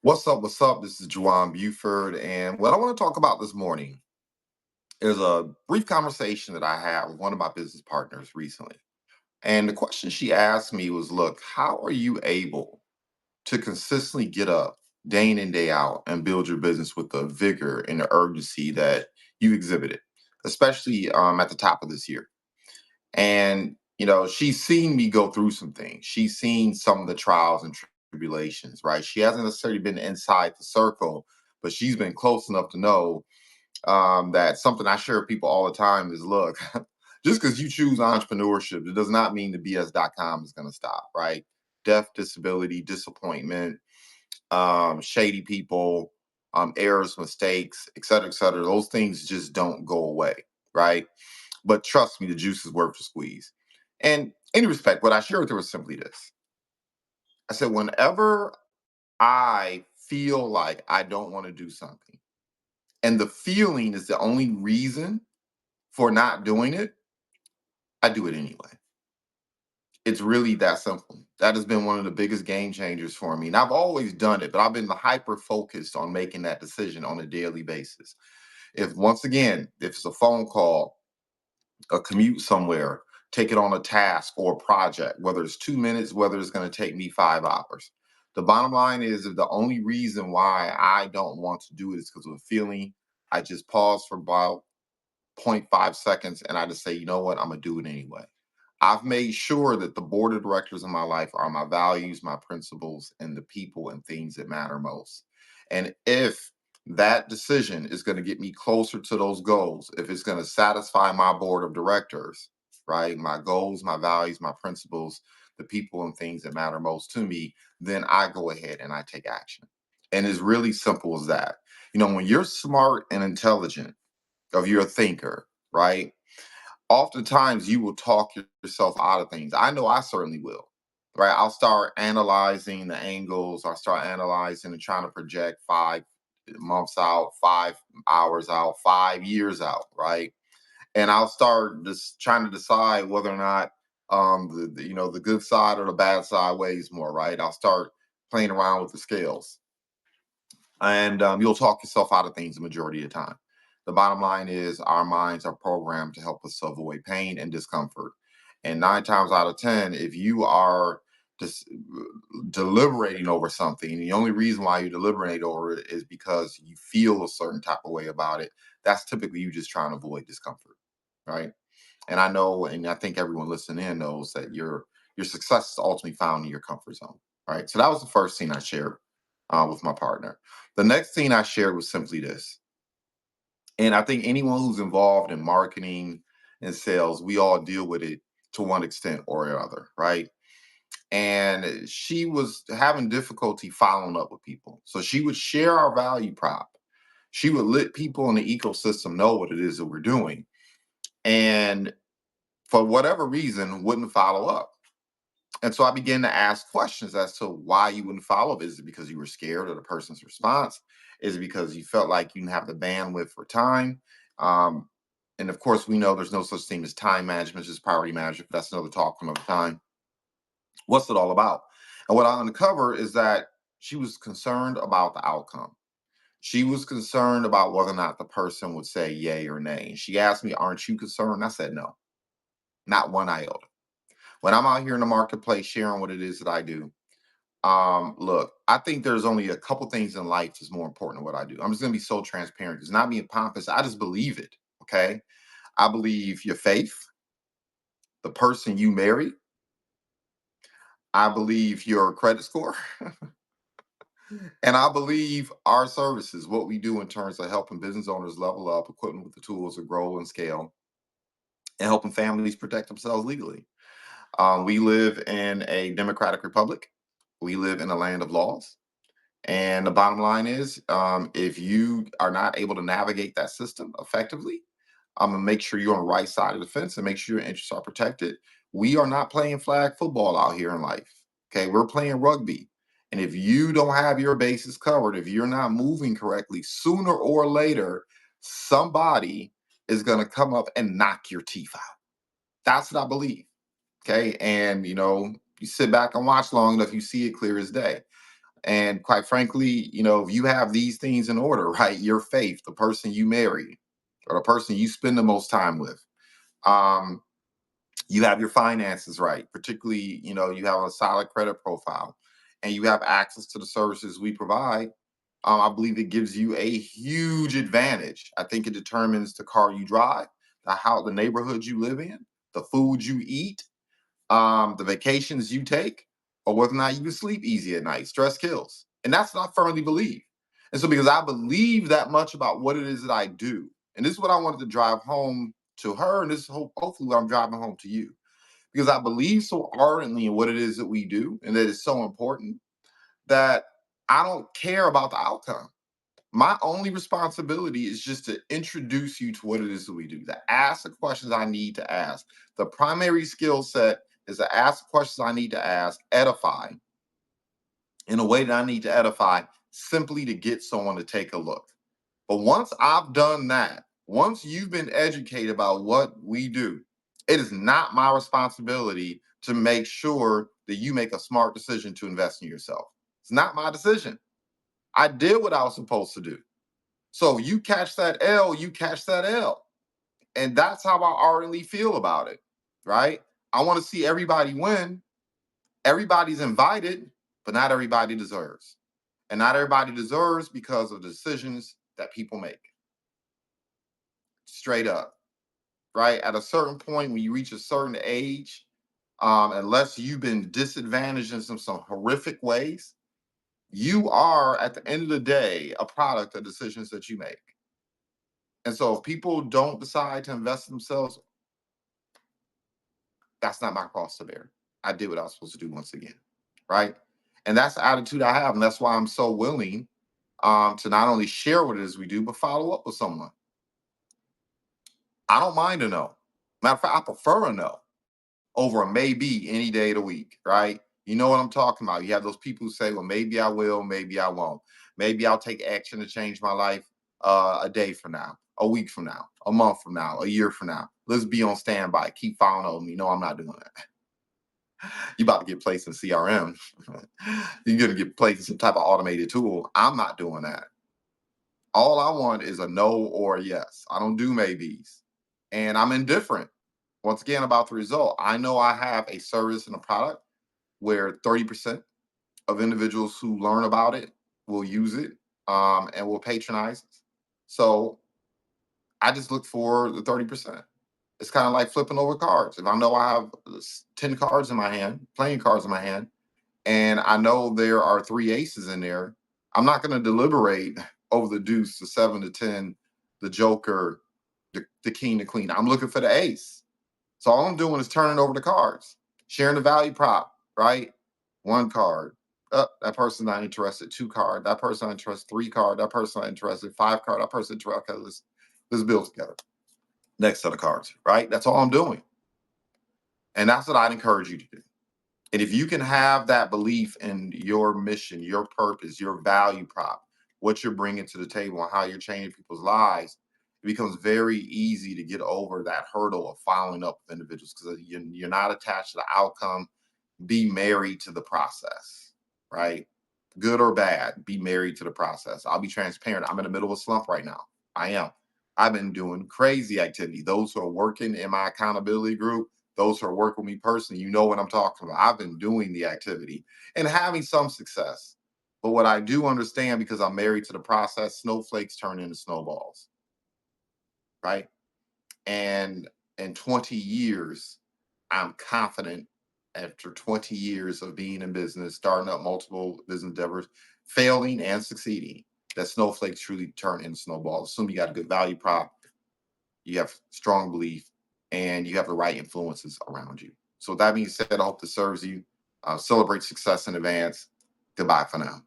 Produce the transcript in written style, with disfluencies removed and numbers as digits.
What's up? What's up? This is Juwan Buford. And what I want to talk about this morning is a brief conversation that I had with one of my business partners recently. And the question she asked me was, look, how are you able to consistently get up day in and day out and build your business with the vigor and the urgency that you exhibited, especially at the top of this year? And, she's seen me go through some things. She's seen some of the trials and tribulations, right? She hasn't necessarily been inside the circle, but she's been close enough to know that something I share with people all the time is look, just because you choose entrepreneurship, it does not mean the BS.com is going to stop, right? Death, disability, disappointment, shady people, errors, mistakes, et cetera, et cetera. Those things just don't go away, right? But trust me, the juice is worth the squeeze. And in respect, what I shared with her was simply this. I said, whenever I feel like I don't want to do something, and the feeling is the only reason for not doing it, I do it anyway. It's really that simple. That has been one of the biggest game changers for me. And I've always done it, but I've been hyper focused on making that decision on a daily basis. If once again, if it's a phone call, a commute somewhere, take it on a task or a project, whether it's 2 minutes, whether it's going to take me 5 hours. The bottom line is if the only reason why I don't want to do it is because of a feeling, I just pause for about zero point 0.5 seconds and I just say, you know what, I'm going to do it anyway. I've made sure that the board of directors in my life are my values, my principles, and the people and things that matter most. And if that decision is going to get me closer to those goals, if it's going to satisfy my board of directors, right, my goals, my values, my principles, the people and things that matter most to me, then I go ahead and I take action. And it's really simple as that. When you're smart and intelligent, if you're a thinker, right? Oftentimes you will talk yourself out of things. I know I certainly will. Right. I'll start analyzing the angles, I'll start analyzing and trying to project 5 months out, 5 hours out, 5 years out, right? And I'll start just trying to decide whether or not the good side or the bad side weighs more, right? I'll start playing around with the scales and you'll talk yourself out of things the majority of the time. The bottom line is our minds are programmed to help us to avoid pain and discomfort. And 9 times out of 10, if you are just deliberating over something, and the only reason why you deliberate over it is because you feel a certain type of way about it, that's typically you just trying to avoid discomfort, right? And I know, and I think everyone listening in knows that your success is ultimately found in your comfort zone, right? So that was the first thing I shared with my partner. The next thing I shared was simply this, and I think anyone who's involved in marketing and sales, we all deal with it to one extent or another, right? And she was having difficulty following up with people, so she would share our value prop. She would let people in the ecosystem know what it is that we're doing, and for whatever reason, wouldn't follow up. And so I began to ask questions as to why you wouldn't follow up. Is it because you were scared of the person's response? Is it because you felt like you didn't have the bandwidth for time? Um, and of course, we know there's no such thing as time management, just priority management. But that's another talk for another time. What's it all about? And what I uncovered is that she was concerned about the outcome. She was concerned about whether or not the person would say yay or nay. She asked me, "Aren't you concerned?" I said, "No, not one iota." When I'm out here in the marketplace sharing what it is that I do, look, I think there's only a couple things in life that's more important than what I do. I'm just gonna be so transparent. It's not being pompous. I just believe it. Okay. I believe your faith, the person you marry. I believe your credit score. And I believe our services, what we do in terms of helping business owners level up, equipping with the tools to grow and scale, and helping families protect themselves legally. We live in a democratic republic. We live in a land of laws. And the bottom line is, if you are not able to navigate that system effectively, I'm gonna make sure you're on the right side of the fence and make sure your interests are protected. We are not playing flag football out here in life. Okay, we're playing rugby. And if you don't have your bases covered, if you're not moving correctly, sooner or later, somebody is gonna come up and knock your teeth out. That's what I believe. Okay. And you sit back and watch long enough, you see it clear as day. And quite frankly, if you have these things in order, right? Your faith, the person you marry, or the person you spend the most time with, um, you have your finances right, particularly, you have a solid credit profile, and you have access to the services we provide. I believe it gives you a huge advantage. I think it determines the car you drive, the neighborhood you live in, the food you eat, the vacations you take, or whether or not you can sleep easy at night. Stress kills. And that's what I firmly believe. And so, because I believe that much about what it is that I do, and this is what I wanted to drive home to her, and this is hopefully what I'm driving home to you, because I believe so ardently in what it is that we do, and that it's so important that I don't care about the outcome. My only responsibility is just to introduce you to what it is that we do, to ask the questions I need to ask. The primary skill set is to ask the questions I need to ask, edify in a way that I need to edify, simply to get someone to take a look. But once I've done that, once you've been educated about what we do, it is not my responsibility to make sure that you make a smart decision to invest in yourself. It's not my decision. I did what I was supposed to do. So you catch that L, you catch that L. And that's how I ardently feel about it, right? I want to see everybody win. Everybody's invited, but not everybody deserves. And not everybody deserves because of the decisions that people make. Straight up, right? At a certain point, when you reach a certain age, unless you've been disadvantaged in some horrific ways, you are, at the end of the day, a product of decisions that you make. And so if people don't decide to invest in themselves, that's not my cross to bear. I did what I was supposed to do once again, right? And that's the attitude I have, and that's why I'm so willing to not only share what it is we do, but follow up with someone. I don't mind a no. Matter of fact, I prefer a no over a maybe any day of the week, right? You know what I'm talking about. You have those people who say, well, maybe I will, maybe I won't. Maybe I'll take action to change my life a day from now, a week from now, a month from now, a year from now. Let's be on standby. Keep following up with me. No, I'm not doing that. You about to get placed in CRM. You're going to get placed in some type of automated tool. I'm not doing that. All I want is a no or a yes. I don't do maybes. And I'm indifferent. Once again, about the result. I know I have a service and a product where 30% of individuals who learn about it will use it, and will patronize it. So I just look for the 30%. It's kind of like flipping over cards. If I know I have 10 cards in my hand, playing cards in my hand, and I know there are three aces in there, I'm not going to deliberate over the deuce, the 7 to 10, the joker, the king, the queen. I'm looking for the ace. So all I'm doing is turning over the cards, sharing the value prop, right? One card. That person's not interested. Two card. That person not interested. Three card. That person not interested. Five card. That person interested. Okay, let's build together. Next set of cards, right? That's all I'm doing. And that's what I'd encourage you to do. And if you can have that belief in your mission, your purpose, your value prop, what you're bringing to the table, and how you're changing people's lives, it becomes very easy to get over that hurdle of following up with individuals, because you're not attached to the outcome. Be married to the process, right? Good or bad, be married to the process. I'll be transparent. I'm in the middle of a slump right now. I am. I've been doing crazy activity. Those who are working in my accountability group, those who are working with me personally, you know what I'm talking about. I've been doing the activity and having some success. But what I do understand, because I'm married to the process, snowflakes turn into snowballs, right? And in 20 years, I'm confident, after 20 years of being in business, starting up multiple business endeavors, failing and succeeding, that snowflakes truly turn into snowballs. Assume you got a good value prop, you have strong belief, and you have the right influences around you. So with that being said, I hope this serves you. Celebrate success in advance. Goodbye for now.